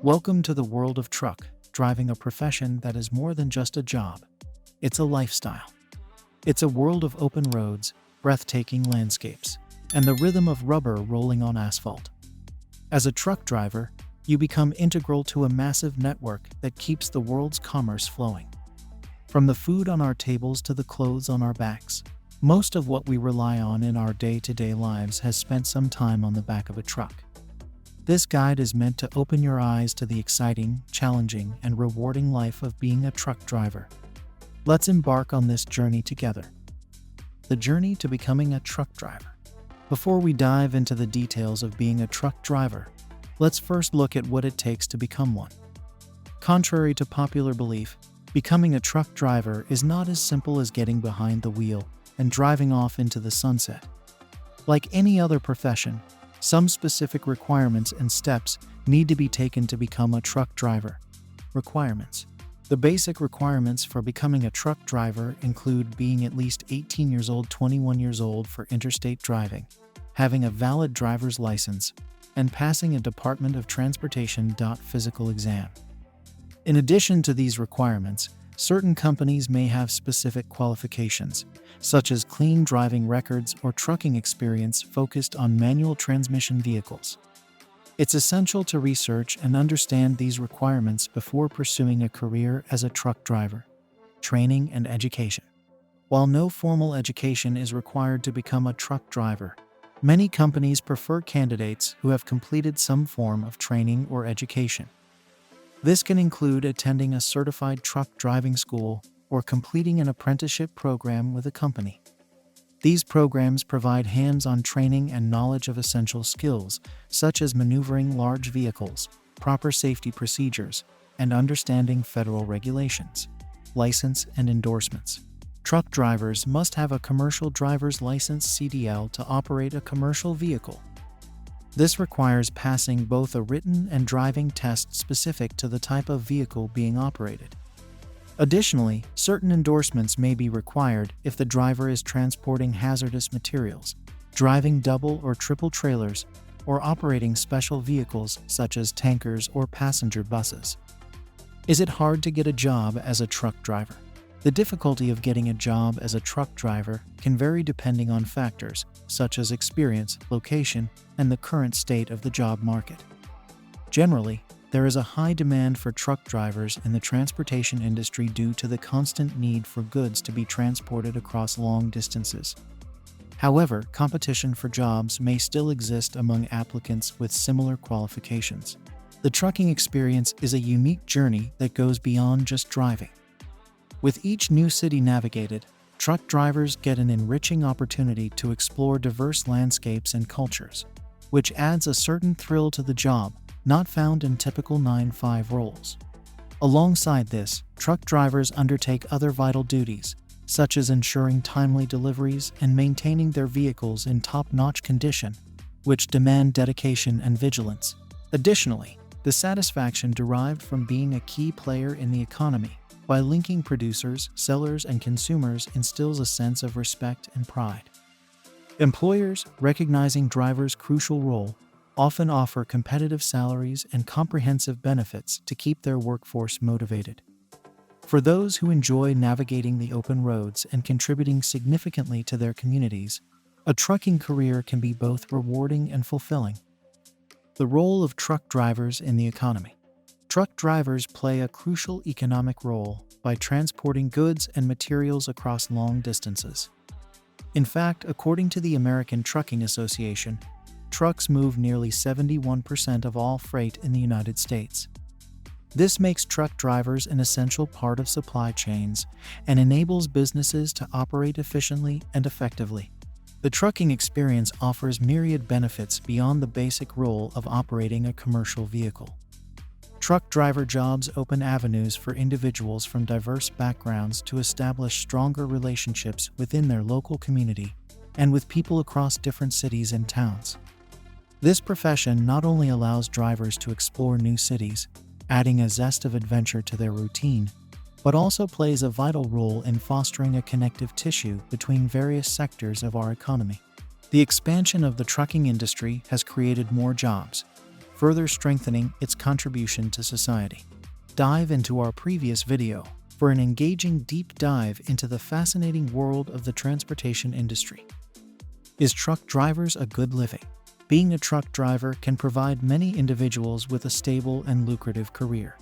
Welcome to the world of truck driving, a profession that is more than just a job. It's a lifestyle. It's a world of open roads, breathtaking landscapes, and the rhythm of rubber rolling on asphalt. As a truck driver, you become integral to a massive network that keeps the world's commerce flowing. From the food on our tables to the clothes on our backs, most of what we rely on in our day-to-day lives has spent some time on the back of a truck. This guide is meant to open your eyes to the exciting, challenging, and rewarding life of being a truck driver. Let's embark on this journey together. The journey to becoming a truck driver. Before we dive into the details of being a truck driver, let's first look at what it takes to become one. Contrary to popular belief, becoming a truck driver is not as simple as getting behind the wheel and driving off into the sunset. Like any other profession, some specific requirements and steps need to be taken to become a truck driver. Requirements. The basic requirements for becoming a truck driver include being at least 18 years old, 21 years old for interstate driving, having a valid driver's license, and passing a Department of Transportation physical exam. In addition to these requirements, certain companies may have specific qualifications, such as clean driving records or trucking experience focused on manual transmission vehicles. It's essential to research and understand these requirements before pursuing a career as a truck driver. Training and education. While no formal education is required to become a truck driver, many companies prefer candidates who have completed some form of training or education. This can include attending a certified truck driving school or completing an apprenticeship program with a company. These programs provide hands-on training and knowledge of essential skills, such as maneuvering large vehicles, proper safety procedures, and understanding federal regulations. License and endorsements. Truck drivers must have a commercial driver's license (CDL) to operate a commercial vehicle. This requires passing both a written and driving test specific to the type of vehicle being operated. Additionally, certain endorsements may be required if the driver is transporting hazardous materials, driving double or triple trailers, or operating special vehicles such as tankers or passenger buses. Is it hard to get a job as a truck driver? The difficulty of getting a job as a truck driver can vary depending on factors such as experience, location, and the current state of the job market. Generally, there is a high demand for truck drivers in the transportation industry due to the constant need for goods to be transported across long distances. However, competition for jobs may still exist among applicants with similar qualifications. The trucking experience is a unique journey that goes beyond just driving. With each new city navigated, truck drivers get an enriching opportunity to explore diverse landscapes and cultures, which adds a certain thrill to the job, not found in typical 9-to-5 roles. Alongside this, truck drivers undertake other vital duties, such as ensuring timely deliveries and maintaining their vehicles in top-notch condition, which demand dedication and vigilance. Additionally, the satisfaction derived from being a key player in the economy by linking producers, sellers, and consumers instills a sense of respect and pride. Employers, recognizing drivers' crucial role, often offer competitive salaries and comprehensive benefits to keep their workforce motivated. For those who enjoy navigating the open roads and contributing significantly to their communities, a trucking career can be both rewarding and fulfilling. The role of truck drivers in the economy. Truck drivers play a crucial economic role by transporting goods and materials across long distances. In fact, according to the American Trucking Association, trucks move nearly 71% of all freight in the United States. This makes truck drivers an essential part of supply chains and enables businesses to operate efficiently and effectively. The trucking experience offers myriad benefits beyond the basic role of operating a commercial vehicle. Truck driver jobs open avenues for individuals from diverse backgrounds to establish stronger relationships within their local community and with people across different cities and towns. This profession not only allows drivers to explore new cities, adding a zest of adventure to their routine, but also plays a vital role in fostering a connective tissue between various sectors of our economy. The expansion of the trucking industry has created more jobs, further strengthening its contribution to society. Dive into our previous video for an engaging deep dive into the fascinating world of the transportation industry. Is truck drivers a good living? Being a truck driver can provide many individuals with a stable and lucrative career.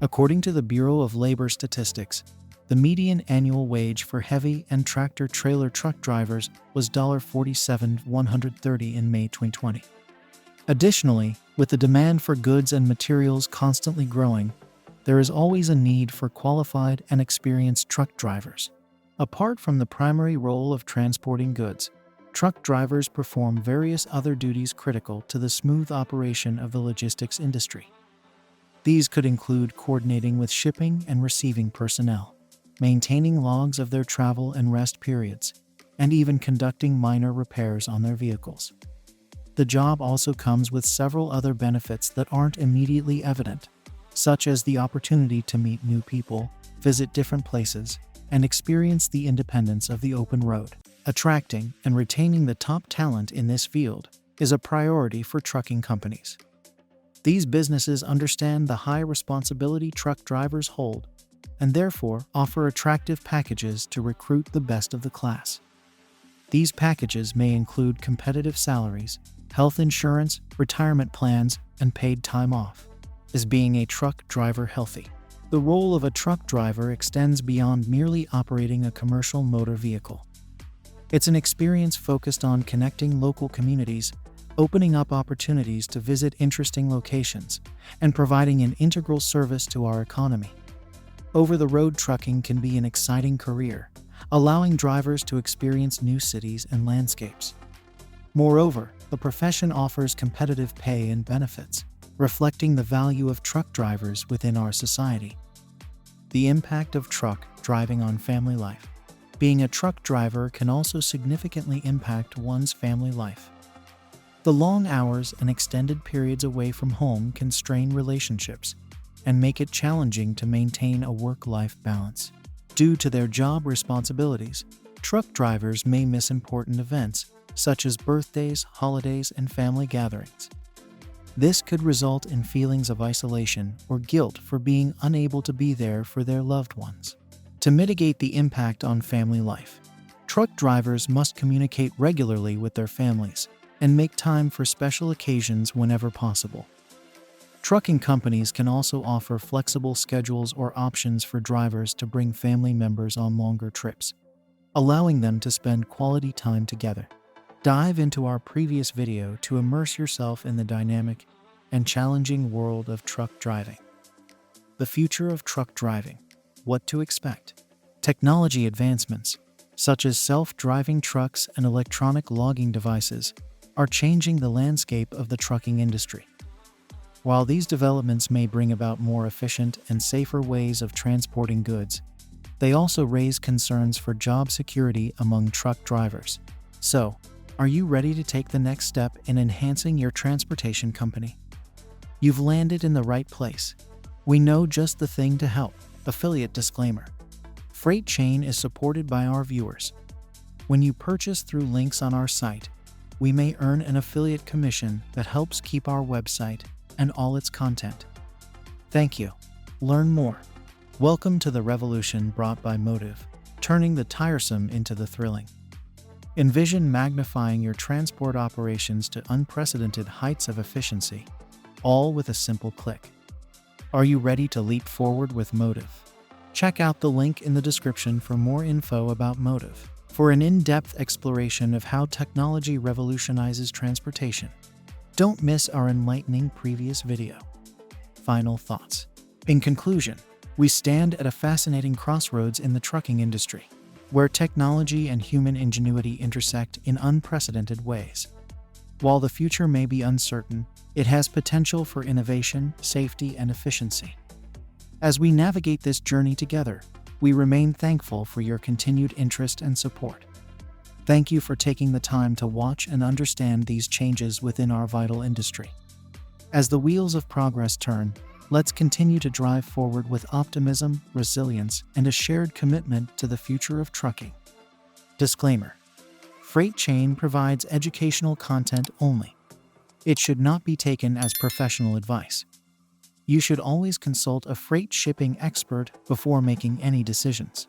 According to the Bureau of Labor Statistics, the median annual wage for heavy and tractor-trailer truck drivers was $47,130 in May 2020. Additionally, with the demand for goods and materials constantly growing, there is always a need for qualified and experienced truck drivers. Apart from the primary role of transporting goods, truck drivers perform various other duties critical to the smooth operation of the logistics industry. These could include coordinating with shipping and receiving personnel, maintaining logs of their travel and rest periods, and even conducting minor repairs on their vehicles. The job also comes with several other benefits that aren't immediately evident, such as the opportunity to meet new people, visit different places, and experience the independence of the open road. Attracting and retaining the top talent in this field is a priority for trucking companies. These businesses understand the high responsibility truck drivers hold and therefore offer attractive packages to recruit the best of the class. These packages may include competitive salaries, health insurance, retirement plans, and paid time off. Is being a truck driver healthy? The role of a truck driver extends beyond merely operating a commercial motor vehicle. It's an experience focused on connecting local communities, opening up opportunities to visit interesting locations, and providing an integral service to our economy. Over-the-road trucking can be an exciting career, allowing drivers to experience new cities and landscapes. Moreover, the profession offers competitive pay and benefits, reflecting the value of truck drivers within our society. The impact of truck driving on family life. Being a truck driver can also significantly impact one's family life. The long hours and extended periods away from home can strain relationships and make it challenging to maintain a work-life balance. Due to their job responsibilities, truck drivers may miss important events such as birthdays, holidays, and family gatherings. This could result in feelings of isolation or guilt for being unable to be there for their loved ones. To mitigate the impact on family life, truck drivers must communicate regularly with their families and make time for special occasions whenever possible. Trucking companies can also offer flexible schedules or options for drivers to bring family members on longer trips, allowing them to spend quality time together. Dive into our previous video to immerse yourself in the dynamic and challenging world of truck driving. The future of truck driving. What to expect. Technology advancements, such as self-driving trucks and electronic logging devices, are changing the landscape of the trucking industry. While these developments may bring about more efficient and safer ways of transporting goods, they also raise concerns for job security among truck drivers. So, are you ready to take the next step in enhancing your transportation company? You've landed in the right place. We know just the thing to help. Affiliate disclaimer. Frate Chain is supported by our viewers. When you purchase through links on our site, we may earn an affiliate commission that helps keep our website and all its content. Thank you. Learn more. Welcome to the revolution brought by Motive, turning the tiresome into the thrilling. Envision magnifying your transport operations to unprecedented heights of efficiency, all with a simple click. Are you ready to leap forward with Motive? Check out the link in the description for more info about Motive, for an in-depth exploration of how technology revolutionizes transportation. Don't miss our enlightening previous video. Final thoughts. In conclusion, we stand at a fascinating crossroads in the trucking industry, where technology and human ingenuity intersect in unprecedented ways. While the future may be uncertain, it has potential for innovation, safety, and efficiency. As we navigate this journey together, we remain thankful for your continued interest and support. Thank you for taking the time to watch and understand these changes within our vital industry. As the wheels of progress turn, let's continue to drive forward with optimism, resilience, and a shared commitment to the future of trucking. Disclaimer: Frate Chain provides educational content only. It should not be taken as professional advice. You should always consult a freight shipping expert before making any decisions.